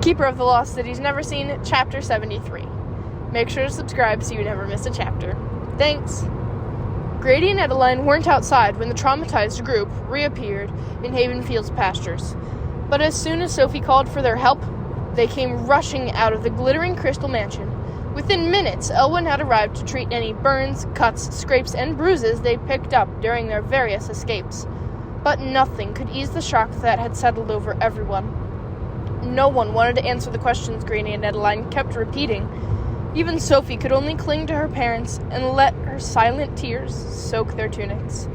Keeper of the Lost Cities Neverseen, Chapter 73. Make sure to subscribe so you never miss a chapter. Thanks! Grady and Adeline weren't outside when the traumatized group reappeared in Havenfield's pastures. But as soon as Sophie called for their help, they came rushing out of the glittering crystal mansion. Within minutes, Elwyn had arrived to treat any burns, cuts, scrapes, and bruises they picked up during their various escapes. But nothing could ease the shock that had settled over everyone. No one wanted to answer the questions Grady and Adeline kept repeating. Even Sophie could only cling to her parents and let her silent tears soak their tunics.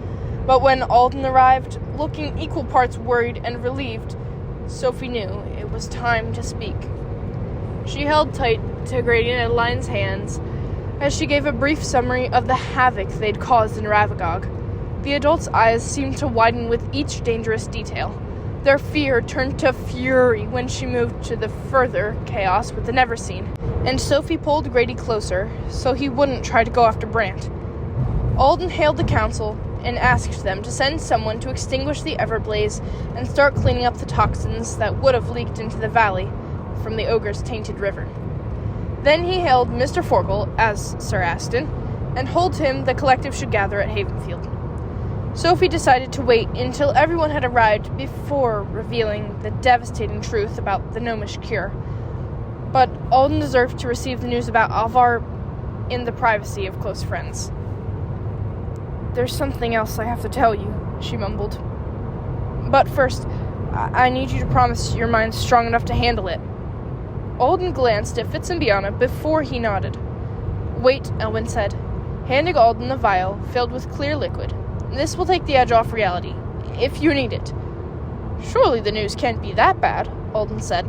But when Alden arrived, looking equal parts worried and relieved, Sophie knew it was time to speak. She held tight to Grady and Adeline's hands as she gave a brief summary of the havoc they'd caused in Ravagog. The adults' eyes seemed to widen with each dangerous detail. Their fear turned to fury when she moved to the further chaos with the Neverseen, and Sophie pulled Grady closer so he wouldn't try to go after Brant. Alden hailed the council and asked them to send someone to extinguish the Everblaze and start cleaning up the toxins that would have leaked into the valley from the ogre's tainted river. Then he hailed Mr. Forgle as Sir Aston and told him the collective should gather at Havenfield. Sophie decided to wait until everyone had arrived before revealing the devastating truth about the gnomish cure. But Alden deserved to receive the news about Alvar in the privacy of close friends. "There's something else I have to tell you," she mumbled. "But first, I need you to promise your mind's strong enough to handle it." Alden glanced at Fitzimbiana before he nodded. "Wait," Elwyn said, handing Alden a vial filled with clear liquid. "This will take the edge off reality, if you need it." "Surely the news can't be that bad," Alden said.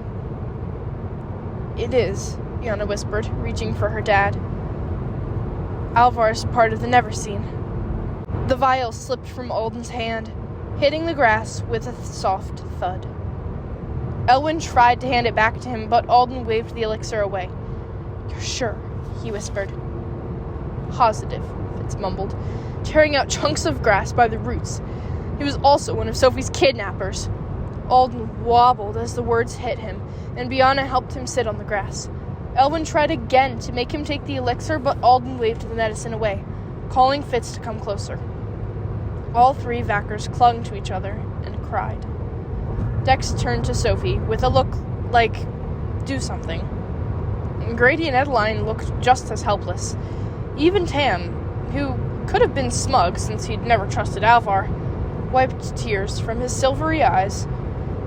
"It is," Yana whispered, reaching for her dad. "Alvar's part of the Neverseen." The vial slipped from Alden's hand, hitting the grass with a soft thud. Elwyn tried to hand it back to him, but Alden waved the elixir away. "You're sure?" he whispered. "Positive," Fitz mumbled, tearing out chunks of grass by the roots. He was also one of Sophie's kidnappers. Alden wobbled as the words hit him, and Biana helped him sit on the grass. Elwyn tried again to make him take the elixir, but Alden waved the medicine away, calling Fitz to come closer. All three Vackers clung to each other and cried. Dex turned to Sophie with a look like, "Do something." Grady and Adeline looked just as helpless. Even Tam, who could have been smug since he'd never trusted Alvar, wiped tears from his silvery eyes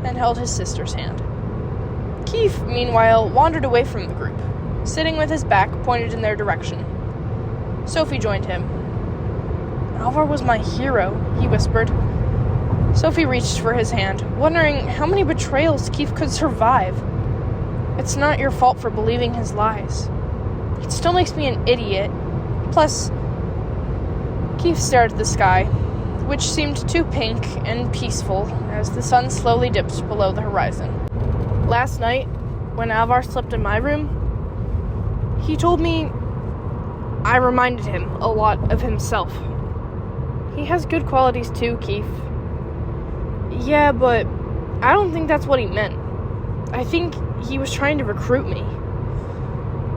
and held his sister's hand. Keefe, meanwhile, wandered away from the group, sitting with his back pointed in their direction. Sophie joined him. "Alvar was my hero," he whispered. Sophie reached for his hand, wondering how many betrayals Keefe could survive. "It's not your fault for believing his lies. It still makes me an idiot. Plus..." Keefe stared at the sky, which seemed too pink and peaceful as the sun slowly dipped below the horizon. "Last night, when Alvar slept in my room, he told me I reminded him a lot of himself. He has good qualities too, Keefe." "Yeah, but I don't think that's what he meant. I think he was trying to recruit me.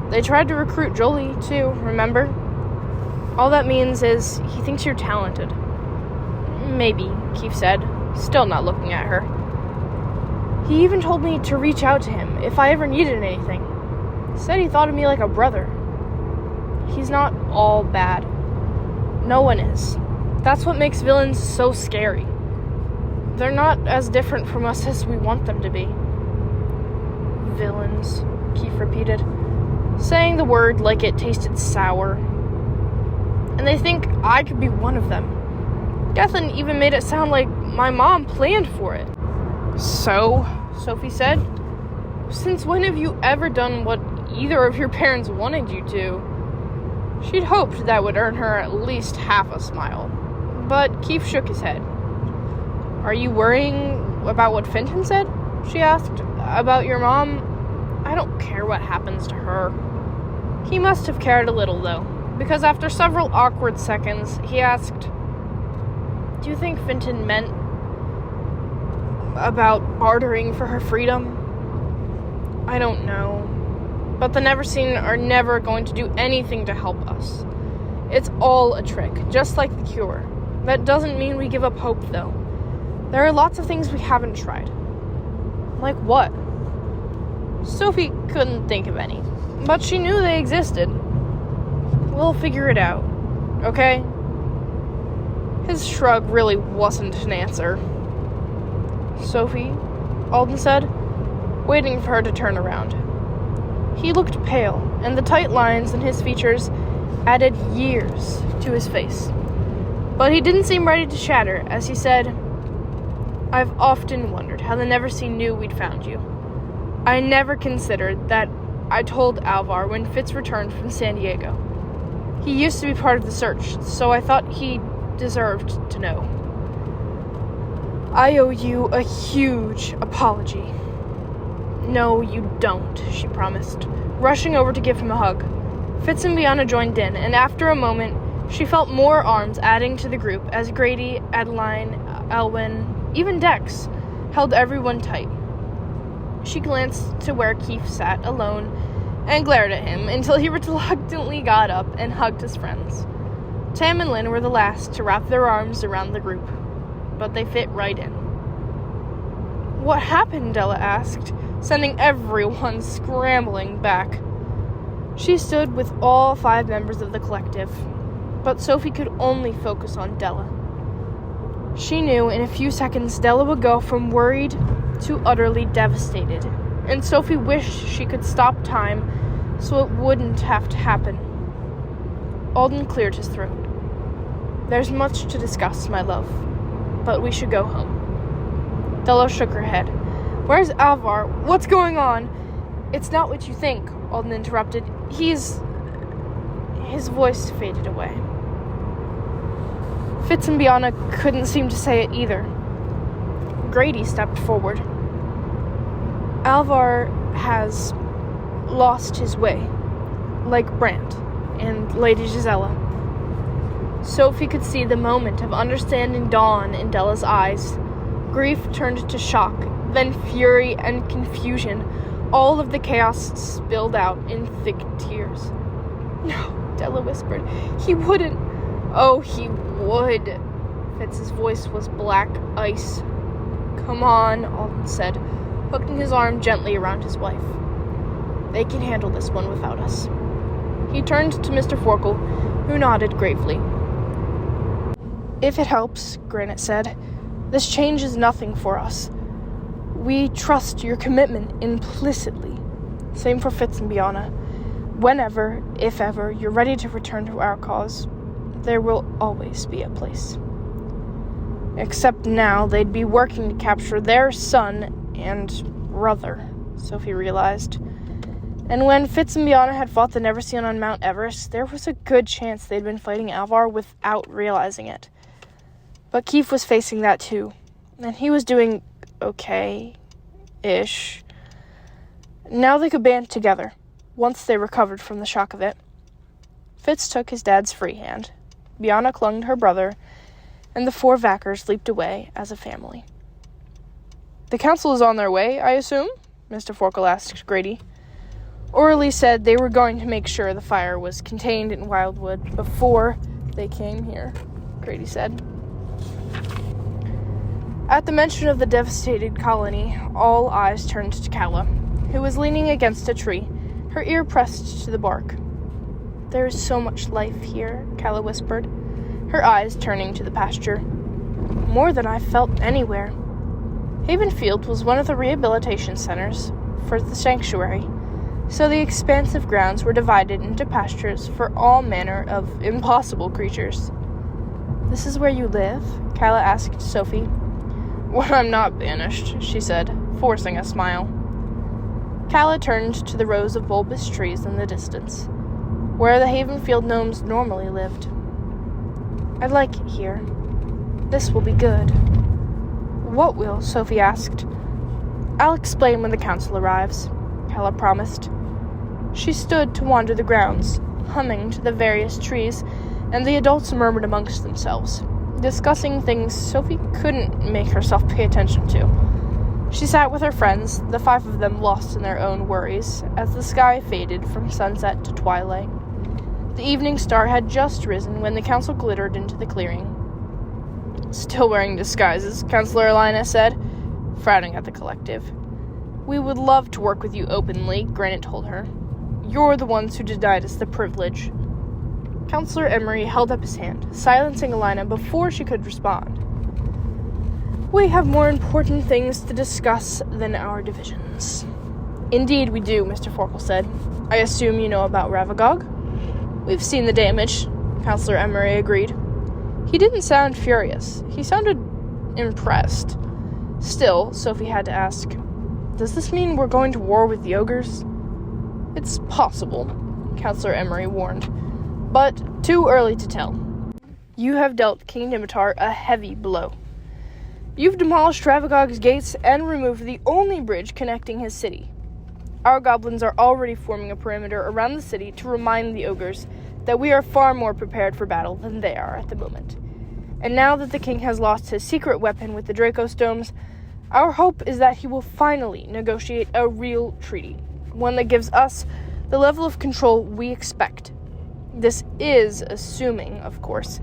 They tried to recruit Jolie, too, remember? All that means is he thinks you're talented." "Maybe," Keefe said, still not looking at her. "He even told me to reach out to him if I ever needed anything. Said he thought of me like a brother. He's not all bad. No one is. That's what makes villains so scary. They're not as different from us as we want them to be." "Villains," Keefe repeated, saying the word like it tasted sour. "And they think I could be one of them. Gethin even made it sound like my mom planned for it." "So," Sophie said, "since when have you ever done what either of your parents wanted you to?" She'd hoped that would earn her at least half a smile, but Keefe shook his head. "Are you worrying about what Fenton said?" she asked. "About your mom? I don't care what happens to her." He must have cared a little, though, because after several awkward seconds, he asked, "Do you think Fenton meant about bartering for her freedom?" I don't know. But the Neverseen are never going to do anything to help us. It's all a trick, just like the cure. That doesn't mean we give up hope, though. There are lots of things we haven't tried. Like what? Sophie couldn't think of any, but she knew they existed. We'll figure it out, okay? His shrug really wasn't an answer. Sophie, Alden said, waiting for her to turn around. He looked pale, and the tight lines in his features added years to his face. But he didn't seem ready to shatter as he said, I've often wondered how the Neverseen knew we'd found you. I never considered that I told Alvar when Fitz returned from San Diego. He used to be part of the search, so I thought he deserved to know. I owe you a huge apology. No, you don't, she promised, rushing over to give him a hug. Fitz and Bianca joined in, and after a moment, she felt more arms adding to the group as Grady, Adeline, Elwyn, even Dex, held everyone tight. She glanced to where Keefe sat alone and glared at him until he reluctantly got up and hugged his friends. Tam and Lynn were the last to wrap their arms around the group, but they fit right in. What happened? Della asked, sending everyone scrambling back. She stood with all 5 members of the collective, but Sophie could only focus on Della. She knew in a few seconds Della would go from worried to utterly devastated, and Sophie wished she could stop time so it wouldn't have to happen. Alden cleared his throat. There's much to discuss, my love, but we should go home. Della shook her head. Where's Alvar? What's going on? It's not what you think, Alden interrupted. His voice faded away. Fitz and Bianca couldn't seem to say it either. Grady stepped forward. Alvar has lost his way, like Brant and Lady Gisela. Sophie could see the moment of understanding dawn in Della's eyes. Grief turned to shock, then fury and confusion. All of the chaos spilled out in thick tears. No, Della whispered. He wouldn't. Oh, he would. Fitz's voice was black ice. Come on, Alden said, hooking his arm gently around his wife. They can handle this one without us. He turned to Mr. Forkel, who nodded gravely. If it helps, Granite said, this changes nothing for us. We trust your commitment implicitly. Same for Fitz and Bianca. Whenever, if ever, you're ready to return to our cause, there will always be a place. Except now they'd be working to capture their son and brother, Sophie realized. And when Fitz and Bianca had fought the Neverseen on Mount Everest, there was a good chance they'd been fighting Alvar without realizing it. But Keefe was facing that too, and he was doing okay-ish. Now they could band together, once they recovered from the shock of it. Fitz took his dad's free hand. Bianca clung to her brother, and the 4 Vackers leaped away as a family. The council is on their way, I assume? Mr. Forkel asked Grady. Orally said they were going to make sure the fire was contained in Wildwood before they came here, Grady said. At the mention of the devastated colony, all eyes turned to Calla, who was leaning against a tree, her ear pressed to the bark. There is so much life here, Calla whispered, her eyes turning to the pasture. More than I've felt anywhere. Havenfield was one of the rehabilitation centers for the sanctuary, so the expansive grounds were divided into pastures for all manner of impossible creatures. This is where you live? Calla asked Sophie. When I'm not banished, she said, forcing a smile. Calla turned to the rows of bulbous trees in the distance, where the Havenfield gnomes normally lived. I like it here. This will be good. What will? Sophie asked. I'll explain when the council arrives, Calla promised. She stood to wander the grounds, humming to the various trees, and the adults murmured amongst themselves, discussing things Sophie couldn't make herself pay attention to. She sat with her friends, the 5 of them lost in their own worries, as the sky faded from sunset to twilight. The evening star had just risen when the council glittered into the clearing. "Still wearing disguises," Councillor Alina said, frowning at the collective. "We would love to work with you openly," Granite told her. "You're the ones who denied us the privilege." Councillor Emery held up his hand, silencing Alina before she could respond. "We have more important things to discuss than our divisions." "Indeed we do," Mr. Forkel said. "I assume you know about Ravagog?" "We've seen the damage," Councillor Emery agreed. He didn't sound furious. He sounded impressed. Still, Sophie had to ask, "Does this mean we're going to war with the ogres?" "It's possible," Councillor Emery warned, "but too early to tell. You have dealt King Dimitar a heavy blow. You've demolished Ravagog's gates and removed the only bridge connecting his city. Our goblins are already forming a perimeter around the city to remind the ogres that we are far more prepared for battle than they are at the moment. And now that the king has lost his secret weapon with the Draco Stones, our hope is that he will finally negotiate a real treaty, one that gives us the level of control we expect. This is assuming, of course,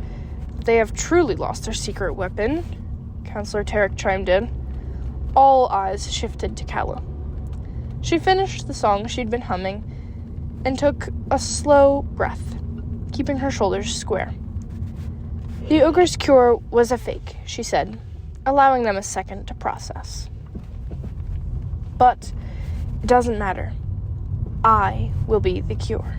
that they have truly lost their secret weapon," Councillor Tarek chimed in. All eyes shifted to Calla. She finished the song she'd been humming and took a slow breath, keeping her shoulders square. "The ogre's cure was a fake," she said, allowing them a second to process. "But it doesn't matter. I will be the cure."